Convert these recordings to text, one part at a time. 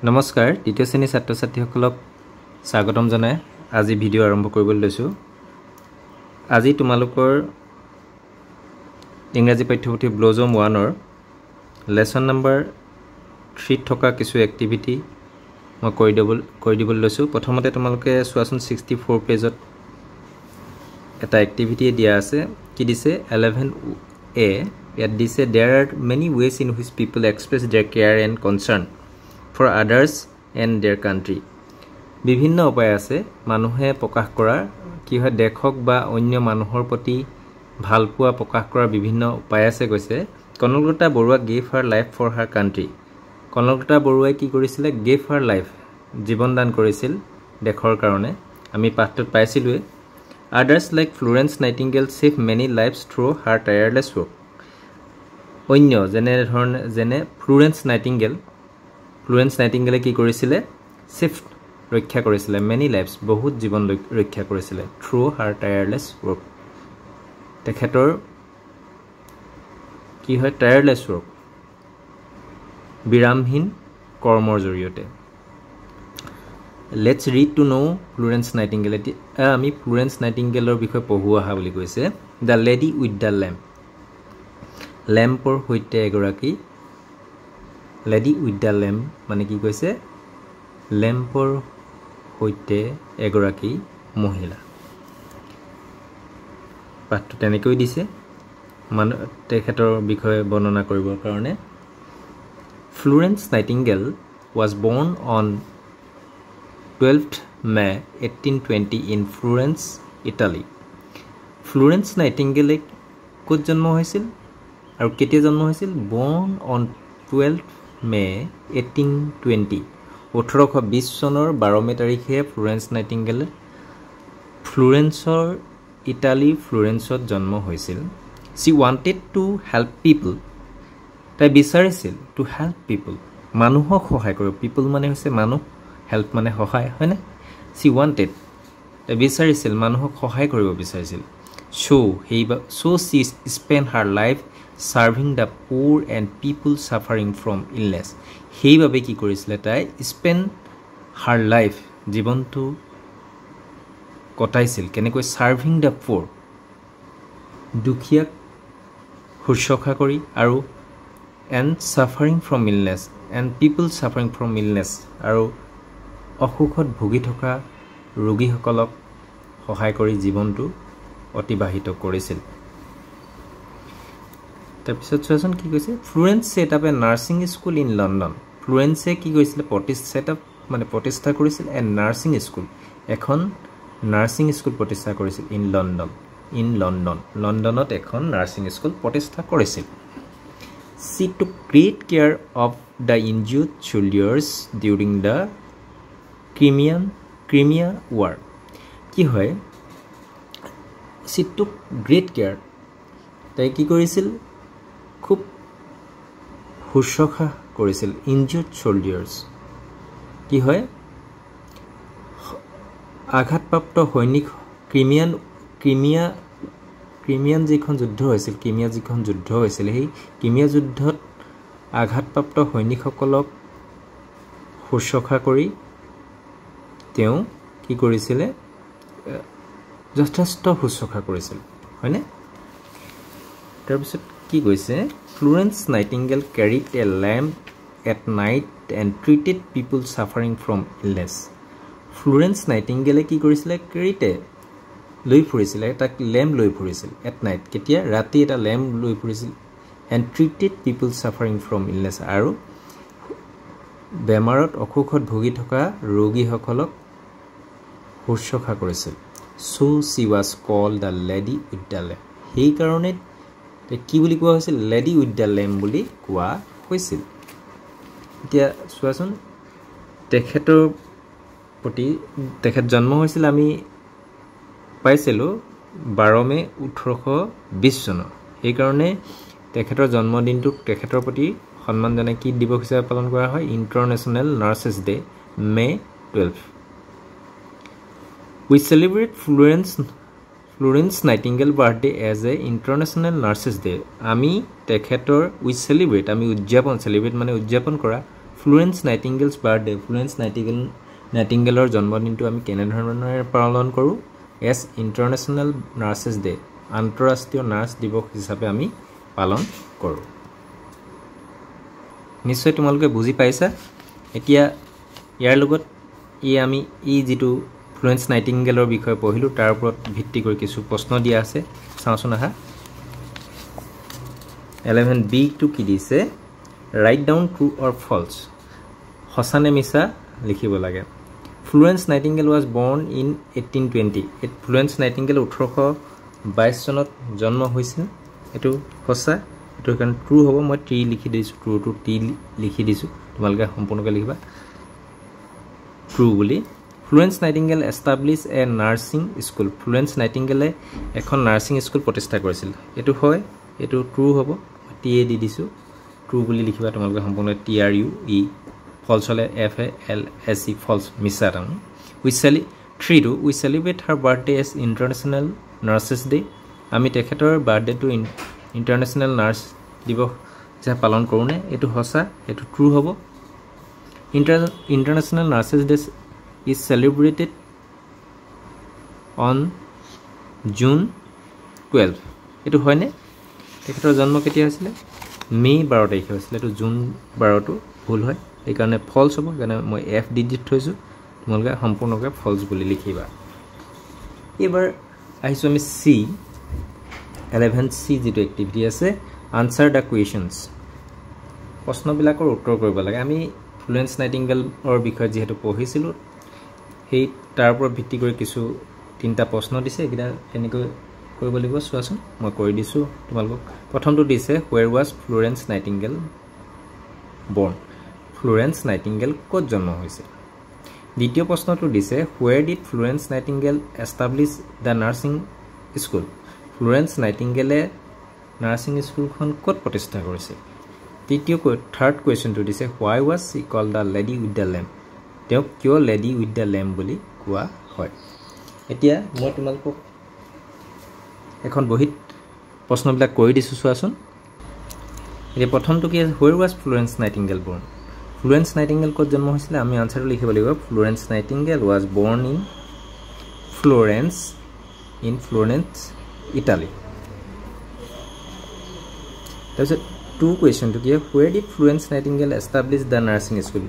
নমস্কাৰ দ্বিতীয় শ্ৰেণীৰ ছাত্ৰ ছাত্ৰীসকলক স্বাগতম জনাই আজি ভিডিঅ' আৰম্ভ কৰিবলৈ লৈছো। আজি তোমালোকৰ ইংৰাজী পাঠ্যপুথি ব্লজম 1 ৰ লেসন নম্বৰ 3 থকা কিছু এক্টিভিটি মই কৰি দিবলৈ লৈছো। প্ৰথমতে তোমালোকে চোৱাচোন 64 পেজত এটা এক্টিভিটি দিয়া আছে। কি দিছে 11a ইয়াত দিছে there are many ways in which people express their care and concern for others and their country. বিভিন্ন উপায় আছে মানুহে প্ৰকাশ কৰা কি হয় দেখক বা অন্য মানুহৰ প্ৰতি ভালপোৱা প্ৰকাশ কৰা বিভিন্ন উপায় আছে কৈছে। Kanaklata Barua gave her life for her country. Kanaklata বৰুৱাই কি কৰিছিল gave her life জীৱন দান কৰিছিল দেশৰ কাৰণে আমি পাঠটোত পাইছিলো। Others like Florence Nightingale save many lives through her tireless work. অন্য যেনে ফ্লোৰেন্স নাইটিংগেলে কি কৰিছিল সেফ ৰক্ষা কৰিছিল many lives বহুত জীৱন ৰক্ষা কৰিছিল through her tireless work. তেখেতৰ কি হয় tireless work বিৰামহীন কৰ্মৰ জৰিয়তে। Let's read to know Florence Nightingale. আমি ফ্লোৰেন্স নাইটিংগেলৰ বিষয়ে পঢ়ু আহা বুলি কৈছে। The Lady with the Lamp. লেম্পৰ হৈতে এগৰাকী লেডি উইথ দ্য লেম্প মানে কি কৈছে লেম্পৰ হৈতে এগৰাকী মহিলা। পাঠটো তেনেকৈ দিছে মানে তেখেতৰ বিষয়ে বৰ্ণনা কৰিবৰ কাৰণে। Florence Nightingale was born on 12th May 1820 in Florence, Italy. Florence নাইটিংগেলে ক'ত জন্ম হৈছিল আৰু কেতিয়া জন্ম হৈছিল born on 12th May 1820 1820 চনৰ 12 মে তাৰিখে ফ্লোৰেন্স নাইটিংগেল ফ্লোৰেন্সৰ ইটালী ফ্লোৰেন্সত জন্ম হৈছিল। she wanted to help people. তাই বিচাৰিছিল to help people মানুহক সহায় কৰিব। people মানে হৈছে মানুহ help মানে সহায় হয় না। she wanted তাই বিচাৰিছিল মানুহক সহায় কৰিব বিচাৰিছিল। so she spent her life serving the poor and people suffering from illness. সেইভাবে কি কৰিছিল তাই spend her life জীৱনটো কটাইছিল কেনেকৈ serving the poor দুখীয়াক শুশ্ৰূষা কৰি আৰু and suffering from illness and people suffering from illness আৰু অসুখত ভুগি থকা ৰোগীসকলক সহায় কৰি জীৱনটো অতিবাহিত কৰিছিল। তাৰপিছত চোৱাচোন কি কৈছে Florence set up a nursing school in London. ফ্লোৰেন্সে কি কৰিছিল প্ৰতিষ্ঠা কৰিছিল a nursing school এখন নাৰ্ছিং স্কুল প্ৰতিষ্ঠা কৰিছিল in London লণ্ডনত এখন নাৰ্ছিং স্কুল প্ৰতিষ্ঠা কৰিছিল। she took great care of the injured soldiers during the Crimea War. কি হয় she took great care তাই কি কৰিছিল খুব শুশ্ৰূষা কৰিছিল injured soldiers কি হয় আঘাতপ্ৰাপ্ত সৈনিক ক্ৰিমিয়ান যিখন যুদ্ধ হৈছিল সেই ক্ৰিমিয়া যুদ্ধত আঘাতপ্ৰাপ্ত সৈনিকসকলক শুশ্ৰূষা কৰি তেওঁ কি কৰিছিল যথেষ্ট শুশ্ৰূষা কৰিছিল হয়নে। তাৰপিছত কি কৈছে Florence Nightingale carried a lamp at night and treated people suffering from illness. Florence Nightingale কি কৰিছিল carried লৈ ফুৰিছিল এটা লেম্প লৈ ফুৰিছিল at night কেতিয়া ৰাতি এটা লেম্প লৈ ফুৰিছিল and treated people suffering from illness আৰু বেমাৰত অসুখত ভুগি থকা ৰোগীসকলক শুশ্ৰূষা কৰিছিল। so she was called the lady with the lamp. সেই কাৰণে কি বুলি কোৱা হৈছিল লেডি উইথ দ্য লেম্প বুলি কোৱা হৈছিল। এতিয়া চোৱাচোন তেখেতৰ প্ৰতি তেখেত জন্ম হৈছিল আমি পাইছিলোঁ 12 মে 1820 চনত। সেইকাৰণে তেখেতৰ জন্মদিনটোক তেখেতৰ প্ৰতি সন্মান জনাই কি দিৱস হিচাপে পালন কৰা হয় international nurses day May 12. We celebrate Florence Nightingale birthday as a international nurses day. আমি তেখেতৰ we celebrate আমি উদযাপন celebrate মানে উদযাপন কৰা ফ্লোৰেন্স নাইটিংগেলছ বাৰ্থডে ফ্লোৰেন্স নাইটিংগেলৰ জন্মদিনটো আমি কেনেধৰণেৰে পালন কৰোঁ এছ ইণ্টাৰনেশ্যনেল নাৰ্ছেছ ডে আন্তঃৰাষ্ট্ৰীয় নাৰ্ছ দিৱস হিচাপে আমি পালন কৰোঁ নিশ্চয় তোমালোকে বুজি পাইছা এতিয়া ইয়াৰ লগত আমি যেটো ফ্লোৰেন্স নাইটিংগেলৰ বিষয়ে পঢ়িলোঁ তাৰ ওপৰত ভিত্তি কৰি কিছু প্ৰশ্ন দিয়া আছে চাওঁচোন আহা 11b টো কি দিছে ৰাইট ডাউন ট্ৰু অৰ ফলছ সঁচা নে মিছা লিখিব লাগে Florence Nightingale was born in 1820 Florence nightingale 1822 চনত জন্ম হৈছিল এটো সঁচা এটো কাৰণ ট্ৰু হ'ব মই টি লিখি দিছো ট্ৰু টু টি লিখি দিছো তোমালোকে সম্পূৰ্ণকৈ লিখিবা ট্ৰু বুলি Florence Nightingale established a nursing school Florence নাইটিংগেলে এখন নাৰ্ছিং স্কুল প্ৰতিষ্ঠা কৰিছিল এটো হয় এটো ট্ৰু হ'ব টি এ দি দিছো ট্ৰু বুলি লিখিবা তোমালোকে সম্পূৰ্ণ T R U E false হলে F A L S E false মিছা টান we celebrate her birthday as international nurses day আমি তেখেতৰ বাৰ্থডেটো ইন্টাৰনেশ্যনেল নাৰ্ছ দিৱস হিচাপে পালন কৰোঁ নে এটো সঁচা এটো ট্ৰু হ'ব international nurses day is celebrated on June 12 এটো হয়নে তেখেতৰ জন্ম কেতিয়া হৈছিল মে 12 তাৰিখে হৈছিল এটো জুন 12 টো ভুল হয় এই কাৰণে ফলছ হ'ব কাৰণ মই এফ দি থৈছো তোমালোকে সম্পূৰ্ণকৈ ফলছ বুলি লিখিবা এবাৰ আহিছো আমি সি 11c যেটো এক্টিভিটি আছে আনসাৰ দা কোৱেশ্চনছ প্ৰশ্নবিলাকৰ উত্তৰ কৰিব লাগে আমি ফ্লোৰেন্স নাইটিংগেলৰ বিষয়ে যেহেতু পঢ়িছিলো এই তাৰ ওপৰত ভিত্তি কৰি কিছু তিনটা প্ৰশ্ন দিছে এটা কেনেকৈ কৰিব লাগিব চোৱাচোন মই কৈ দিছো তোমালোকক প্ৰথমটো দিছে where was Florence Nightingale born Florence Nightingale ক'ত জন্ম হৈছিল দ্বিতীয় প্ৰশ্নটো দিছে where did Florence Nightingale establish the nursing school Florence নাইটিংগেলে নাৰ্ছিং স্কুলখন ক'ত প্ৰতিষ্ঠা কৰিছিল তৃতীয় থাৰ্ড কোৱেশ্চনটো দিছে why was she called the lady with the lamp তেওঁ কিয় লেডি উইথ দ্য লেম্প বুলি কোৱা হয় এতিয়া মই তোমালোকক এখন বহিত প্ৰশ্নবিলাক কৈ দিছো চোৱাচোন এতিয়া প্ৰথমটো কি আছে where was Florence Nightingale born Florence Nightingale ক'ত জন্ম হৈছিল আমি আনসাৰটো লিখিব লাগিব Florence Nightingale was born in Florence Italy তাৰপিছত টু কোৱেশ্চনটো কি where did Florence Nightingale establish the nursing school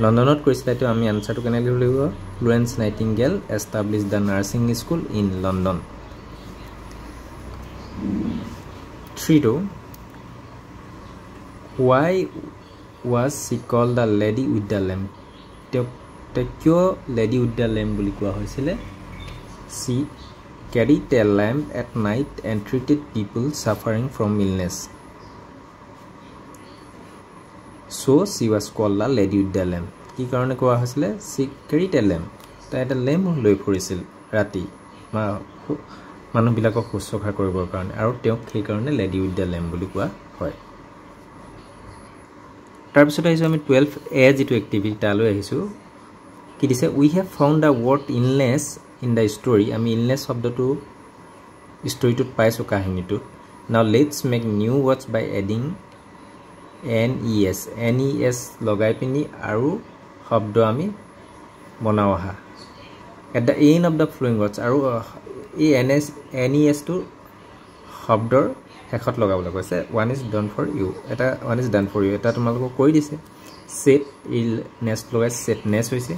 লণ্ডনত কৰিছিল এটো আমি আনসাৰটো কেনে লিখিব লাগিব Florence Nightingale established the nursing school in London 3 to why was she called the lady with the lamp te kyo lady with the lamp বুলি কোৱা হৈছিল she carried a lamp at night and treated people suffering from illness so she was called the lady with the lamp কি কাৰণে কোৱা হৈছিল she carried a lamp তাই এটা lamp লৈ ফুৰিছিল ৰাতি মানুহবিলাকক শুশ্ৰূষা কৰিবৰ কাৰণে আৰু তেওঁক সেই কাৰণে লেডি উইথ দ্য লেম্প বুলি কোৱা হয় তাৰ পিছত আহিছো আমি 12a যেটো এক্টিভিটি তালৈ আহিছো কি দিছে we have found the word illness in the story আমি illness শব্দটো ষ্টৰীটোত পাইছো কাহিনীটোত now let's make new words by adding nes লগাই পিনি আৰু শব্দ আমি বনাও আহা at the end of the flowing words আৰু এই nes টো শব্দৰ শেষত লগাবলৈ কৈছে one is done for you এটা one is done for you এটা তোমালোকক কৈ দিছে set illness লগাই setness হৈছে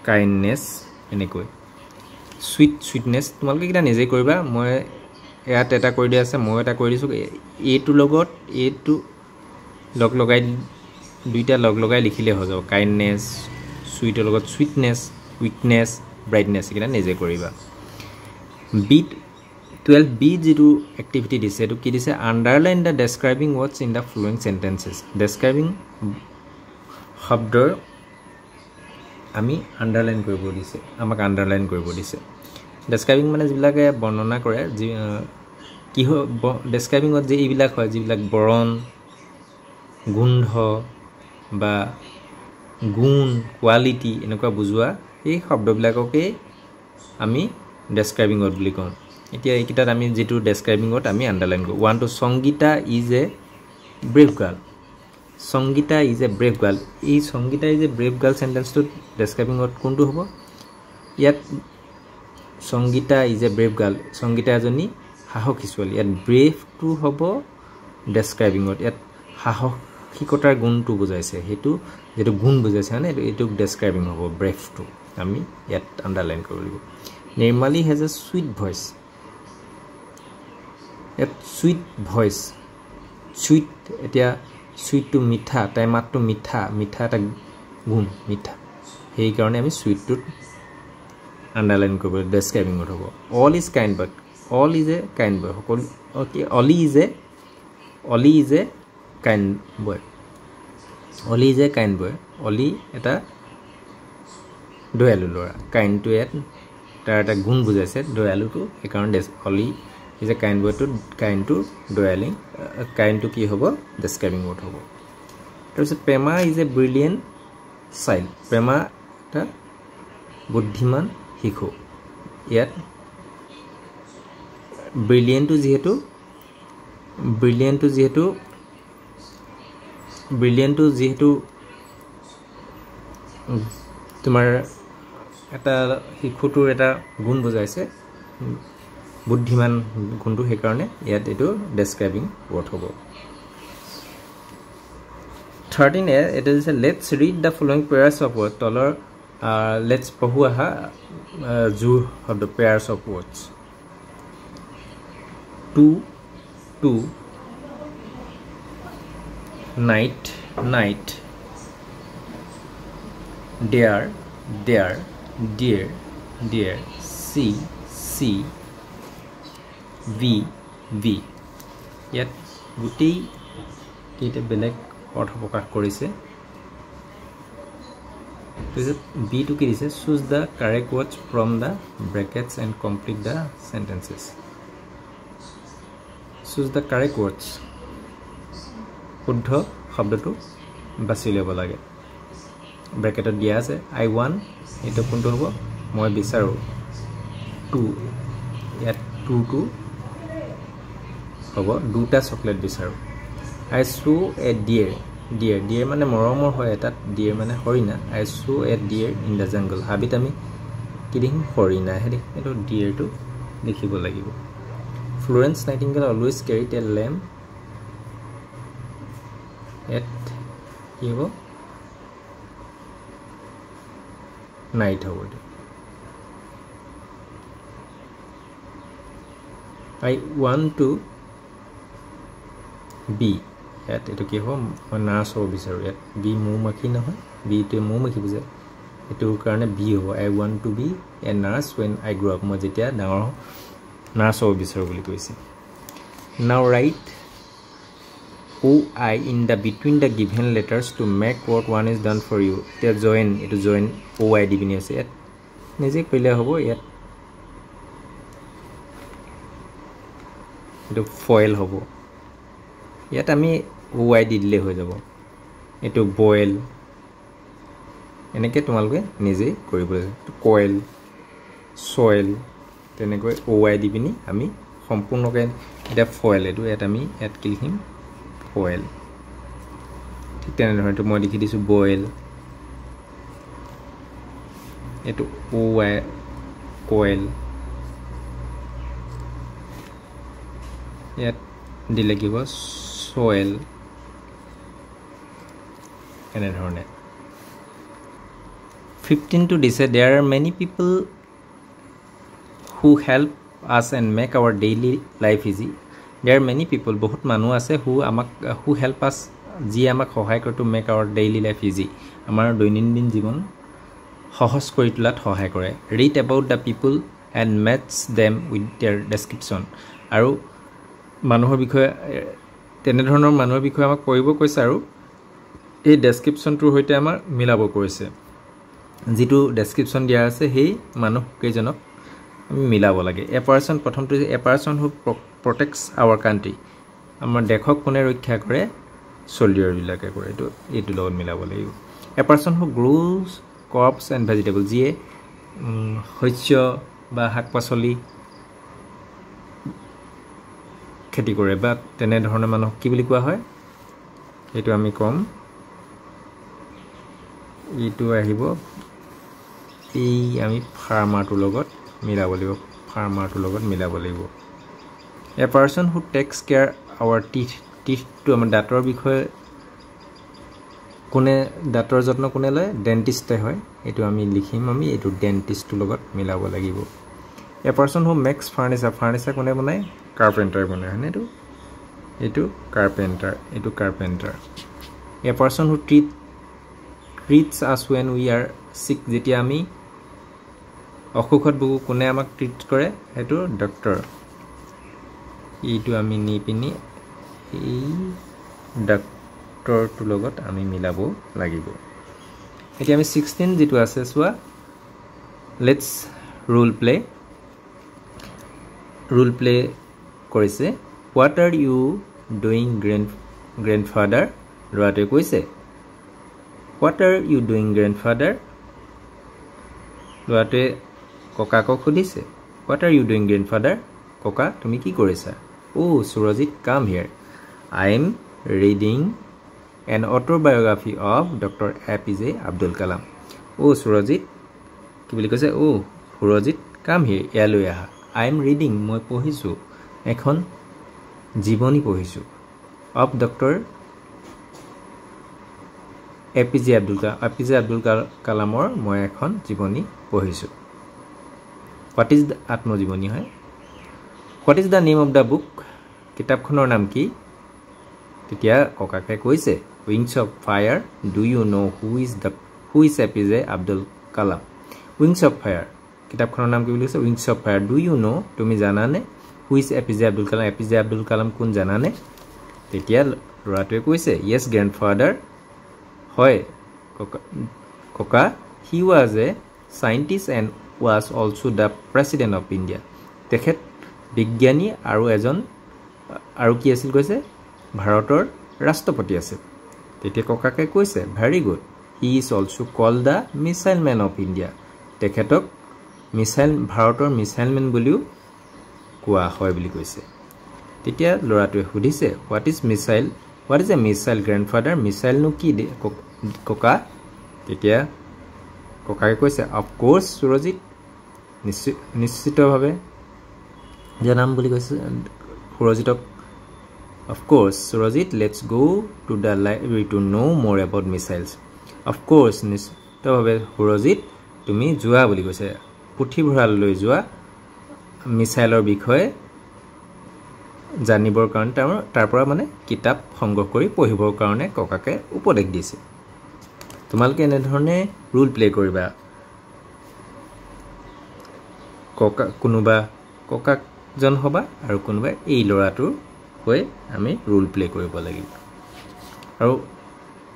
kindness এনেকৈ sweetness তোমালোকে কিটা নিজে কৰিবা মই ইয়াত এটা কৰি দিয়া আছে মই এটা কৰি দিছো এটো লগত এটো লগাই দুইটা লগাই লিখিলে হৈ যাব kindness sweet লগত sweetness weakness brightness কিটা নিজে কৰিবা bit 12b যেটো এক্টিভিটি দিছে এটো কি দিছে underline the describing words in the following sentences describing শব্দৰ আমি আন্ডাৰলাইন কৰিব দিছে আমাক আন্ডাৰলাইন কৰিব দিছে ডেসক্ৰাইবিং মানে যিবিলাকে বৰ্ণনা কৰে কি ডেসক্ৰাইবিংত যে এইবিলাক হয় যিবিলাক বৰণ গুন্ধ বা গুণ কোৱালিটি এনেকুৱা বুজোৱা এই শব্দবিলাককে আমি ডেসক্ৰাইবিং ৱৰ্ড বুলি কওঁ এতিয়া এইকিটাত আমি যেটো ডেসক্ৰাইবিংত আমি আন্ডাৰলাইন কৰো 1 to Sangita is a brave girl Sangita is a brave girl এই Sangita is a brave girl sentence to ডেসক্ৰাইবিংত কোনটো হ'ব ইয়াত Sangita is a brave girl Sangita এজনী সাহসী ছোৱালী ইয়াত brave to হ'ব ডেসক্ৰাইবিংত ইয়াত সাহসিকতাৰ গুণটো বুজাইছে হেতু যেটো গুণ বুজাইছে মানে এটো ডেসক্ৰাইবিং হ'ব brave to আমি ইয়াত আন্ডাৰলাইন কৰিব Nirmali has a sweet voice a sweet voice sweet etia sweet to mitha tai mat to mitha mitha ta gun mitha hei karone ami sweet to underline kobo describing hobo all is kind but all is a kind boy okay Oli is a kind boy Oli is a kind boy Oli eta doyalu lora kind to et tar eta gun bujaise doyalu to e karone Oli is a kind word to kind to dwelling kind to ki hobo describing word hobo tarse Prema is a brilliant child Prema ta buddhiman hikho yet brilliant to jehetu tumar eta hikhutur eta gun bujaise বুদ্ধিমান গুণটো হে কাৰণে ইয়াত এটো ডেসক্ৰাইবিং word হ'ব 13 it is a let's read the following pairs of words তলৰ let's পঢ়ু আহা জু of the pairs of words to night dare dear see V yet guti kite belek অর্থ প্রকাশ করেছে B to কি দিছে choose the correct words from the brackets and complete the sentences choose the correct words শুদ্ধ শব্দটো বাছি লব লাগে ব্র্যাকেটত দিয়া আছে I want এটো কোনটো হ'ব মই বিচাৰো to ইয়াত to হ'ব দুটা চকলেট বিচাৰো I saw a deer মানে মৰমৰ হয় এটা deer মানে হৰিণা I saw a deer in the jungle হাবিত আমি কি দেখিম হৰিণা হে এটো deer টো দেখিব লাগিব Florence Nightingale always carried a lamp at কি হ'ব night হ'ব I want to be at eto ki ho na so bisaru at be mumaki na hoy be to mumaki buze eto karone be ho I want to be a nurse when I grow up mo jetia dangor nurse ho bisaru boli koise now write OI in the between the given letters to make what one is done for you te join OI dibini ase at neje koile hobo yat eto foil hobo ইয়াত আমি Y দিলে হৈ যাব এটো boil এনেকে তোমালকে নিজে কৰিব লাগে কয়েল সয়েল তেনেকৈ ওয়াই দিবিনি আমি সম্পূৰ্ণকে এটা ফয়েল এটো এত আমি এত লিখিম ফয়েল ঠিক তেনে ধৰণে মই লিখি দিছো বয়েল এটো ওয়াই কয়েল ইয়াত দিলে কি হ'ব soil and then 15 to this there are many people who help us and make our daily life easy there are many people bahut manu ase who help us ji amak sahay kore to make our daily life easy amar doinindin jibon সহজ কৰি তোলাত সহায় কৰে read about the people and match them with their description আৰু মানুহৰ বিষয়ে তেনে ধৰণৰ মানুহৰ বিষয়ে আমাক পঢ়িব কৈছে আৰু এই ডেসক্ৰিপচনটোৰ হৈতে আমাৰ মিলাব কৈছে যেটো ডেসক্ৰিপচন দিয়া আছে সেই মানুহ কেজনক আমি মিলাব লাগে এ পাৰসন প্ৰথমটো এ পাৰসন হু প্ৰটেক্টস আওয়াৰ কান্ট্ৰি আমাৰ দেশক কোনে ৰক্ষা কৰে সোলজাৰ বিলাকে কৰে এটো লগত মিলাব লাগিব a person who grows crops and vegetables যিয়ে শস্য বা শাক পাচলি খেতি কৰে বা তেনে ধৰণৰ মানুহক কি বুলি কোৱা হয় এইটো আমি কম ইটো আহিব এই আমি ফাৰ্মাৰটোৰ লগত মিলাব লাগিব ফাৰ্মাৰটোৰ লগত মিলাব লাগিব a person who takes care our টিথটো আমাৰ দাঁতৰ বিষয়ে কোনে দাঁতৰ যত্ন কোনে লয় ডেন্টিষ্টে হয় এইটো আমি লিখিম আমি এইটো ডেন্টিষ্টৰ লগত মিলাব লাগিব a person who max furniture কোনে বনায় কাৰ্পেণ্টাৰ বনায় হয়নে এইটো কাৰ্পেণ্টাৰ এ পাৰ্সন হু ট্ৰিটস আছ when we are sick যেতিয়া আমি অসুখত ভুগো কোনে আমাক ট্ৰিট কৰে সেইটো ডক্টৰ এইটো আমি নি পিনি এই ডক্টৰটোৰ লগত আমি মিলাব লাগিব এতিয়া আমি 16 যেটো আছে সোৱা লেটস ৰোল প্লে কৰিছে what are you doing grandfather ল'ৰাটোৱে কৈছে what are you doing grandfather ল'ৰাটোৱে ককাকক সুধিছে what are you doing grandfather ককা তুমি কি কৰিছা oh Surajit come here I am reading an autobiography of Dr. APJ Abdul Kalam oh Surajit কি বুলি কৈছে oh Surajit come here ইয়ালৈ আহা I am reading মই পঢ়িছো এখন জীবনী পঢ়িছো of Dr. APJ Abdul Kalamৰ মই এখন জীবনী পঢ়িছো what is the আত্মজীবনী হয় what is the name of the book কিতাপখনৰ নাম কি তেতিয়া ককাকে কৈছে wings of fire do you know who is APJ Abdul Kalam wings of fire কিতাপখনৰ নাম কি বুলি কৈছে wings of fire do you know তুমি জানানে who is APJ Abdul Kalam কোন জানানে তেতিয়া ল'ৰাটোৱে কৈছে yes grandfather হয় ককা he was a scientist and was also the president of India তেখেত বিজ্ঞানী আৰু এজন আৰু কি আছিল কৈছে ভাৰতৰ ৰাষ্ট্ৰপতি আছিল তেতিয়া ককাকে কৈছে very good he is also called the missile man of India তেখেতক ভাৰতৰ মিসাইল মেন বুলিও কোৱা হয় বুলি কৈছে তেতিয়া ল'ৰাটোৱে সুধিছে what is a missile grandfather missile নো কি ককা তেতিয়া ককাকে কৈছে of course Surajit নিশ্চিতভাৱে জানাম বুলি কৈছে সুৰজিতক of course Surajit let's go to the library to know more about missiles of course নিশ্চিতভাৱে সুৰজিত তুমি যোৱা বুলি কৈছে পুথিভঁৰাললৈ যোৱা মিসাইলৰ বিষয়ে জানিবৰ কাৰণে তাৰ পৰা মানে কিতাপ সংগ্ৰহ কৰি পঢ়িবৰ কাৰণে ককাকে উপদেশ দিছে তোমালোকে এনে ধৰণে ৰোল প্লে কৰিবা কোনোবা ককাকজন হবা আৰু কোনোবা এই ল'ৰাটোৰ হৈ আমি ৰোল প্লে কৰিব লাগিব আৰু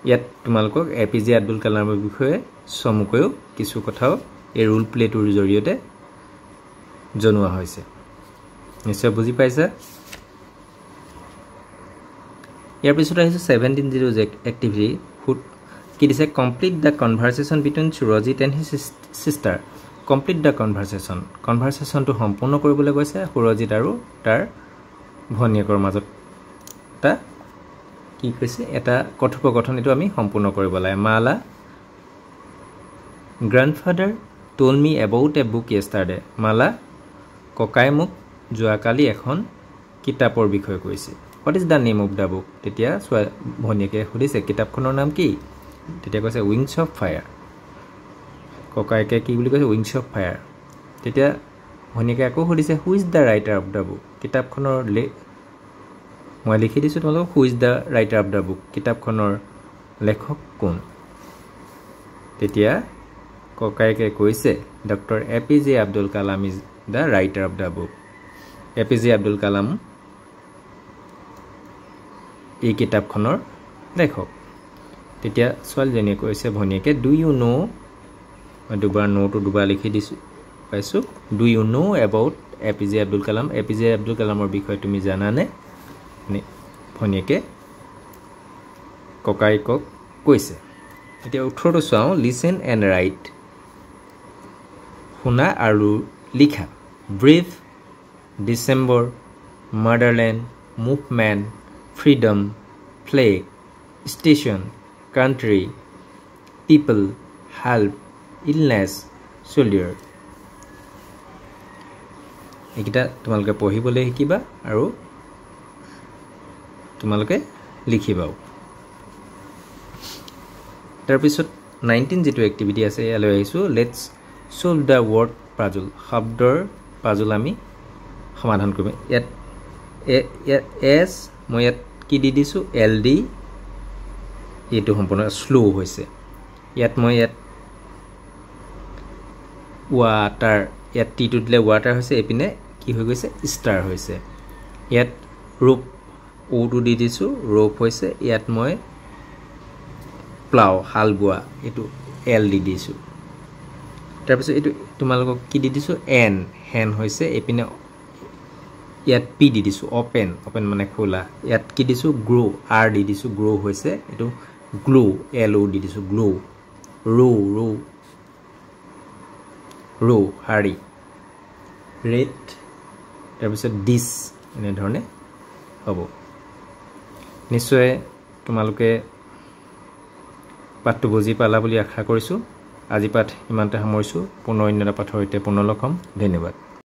ইয়াত তোমালোকক APJ Abdul Kalamৰ বিষয়ে চমুকৈও কিছু কথাও এই ৰোল প্লেটোৰ জৰিয়তে জনোৱা হৈছে নিশ্চয় বুজি পাইছা ইয়াৰ পিছত আহিছে 17 জিৰো এক্টিভিটি কি দিছে complete the conversation between Surajit and his sister complete the কনভাৰসেশ্যনটো সম্পূৰ্ণ কৰিবলৈ কৈছে সুৰজিত আৰু তাৰ ভনীয়েকৰ মাজত এটা কি কৈছে এটা কথোপকথন এটো আমি সম্পূৰ্ণ কৰিব লাগে মালা grandfather told me about a book yesterday মালা ককাই মোক যোৱাকালি এখন কিতাপৰ বিষয়ে কৈছে what is the name of the book তেতিয়া ভনীয়েকে সুধিছে কিতাপখনৰ নাম কি তেতিয়া কৈছে wings of fire ককাইকে কি বুলি কৈছে wings of fire তেতিয়া ভনীয়েকে আকৌ সুধিছে who is the writer of the book কিতাপখনৰ মই লিখি দিছো তোমালোকক who is the writer of the book কিতাপখনৰ লেখক কোন তেতিয়া ককাইকে কৈছে Dr. APJ Abdul Kalam is the writer of the book APJ Abdul Kalam এই কিতাপখনৰ লেখক তেতিয়া ছোৱালীজনীয়ে কৈছে ভনীয়েকে do you know দুবাৰ নোটো দুবাৰ লিখি দিছো পাইছো do you know about APJ Abdul Kalam APJ Abdul Kalamৰ বিষয়ে তুমি জানানে ভনীয়েকে ককাইকক কৈছে এতিয়া 18টো চাও listen and write শুনা আৰু লিখা brief December motherland movement freedom flag station country people help illness চলিয়াৰ এইকেইটা তোমালোকে পঢ়িবলৈ শিকিবা আৰু তোমালোকে লিখিবাও তাৰপিছত 19 যেটো এক্টিভিটি আছে ইয়ালৈ আহিছো let's solve the word puzzle শব্দৰ পাজল আমি সমাধান কৰিম ইয়াত এস মই ইয়াত কি দি দিছো এল ডি এটো সম্পূৰ্ণ স্লো হৈছে ইয়াত মই ইয়াত ওয়াটাৰ ইয়াত টি টু দিলে ওয়াটাৰ হৈছে এপিনে কি হৈ গৈছে ষ্টাৰ হৈছে ইয়াত ৰূপ ও টু দি দিছো ৰূপ হৈছে ইয়াত মই প্লাউ হাল বোৱা এটো এল দি দিছো তাৰপিছত এটো তোমালোকক কি দি দিছো এন হেন হৈছে এপিনে ইয়াত পি দি দিছো ওপেন মানে খোলা ইয়াত কি দিছো গ্ৰো আৰ দি দিছো গ্ৰো হৈছে এটো গ্লো এল ও দি দিছো গ্লো ৰো হাৰি ৰেড তাৰপিছত দিস এনে ধৰণে হ'ব নিশ্চয় তোমালোকে পাঠটো বুজি পালা বুলি আশা কৰিছো আজি পাঠ ইমানতে সামৰিছো পুনৰ অন্য এটা পাঠৰ সৈতে পুনৰ লগ হ'ম ধন্যবাদ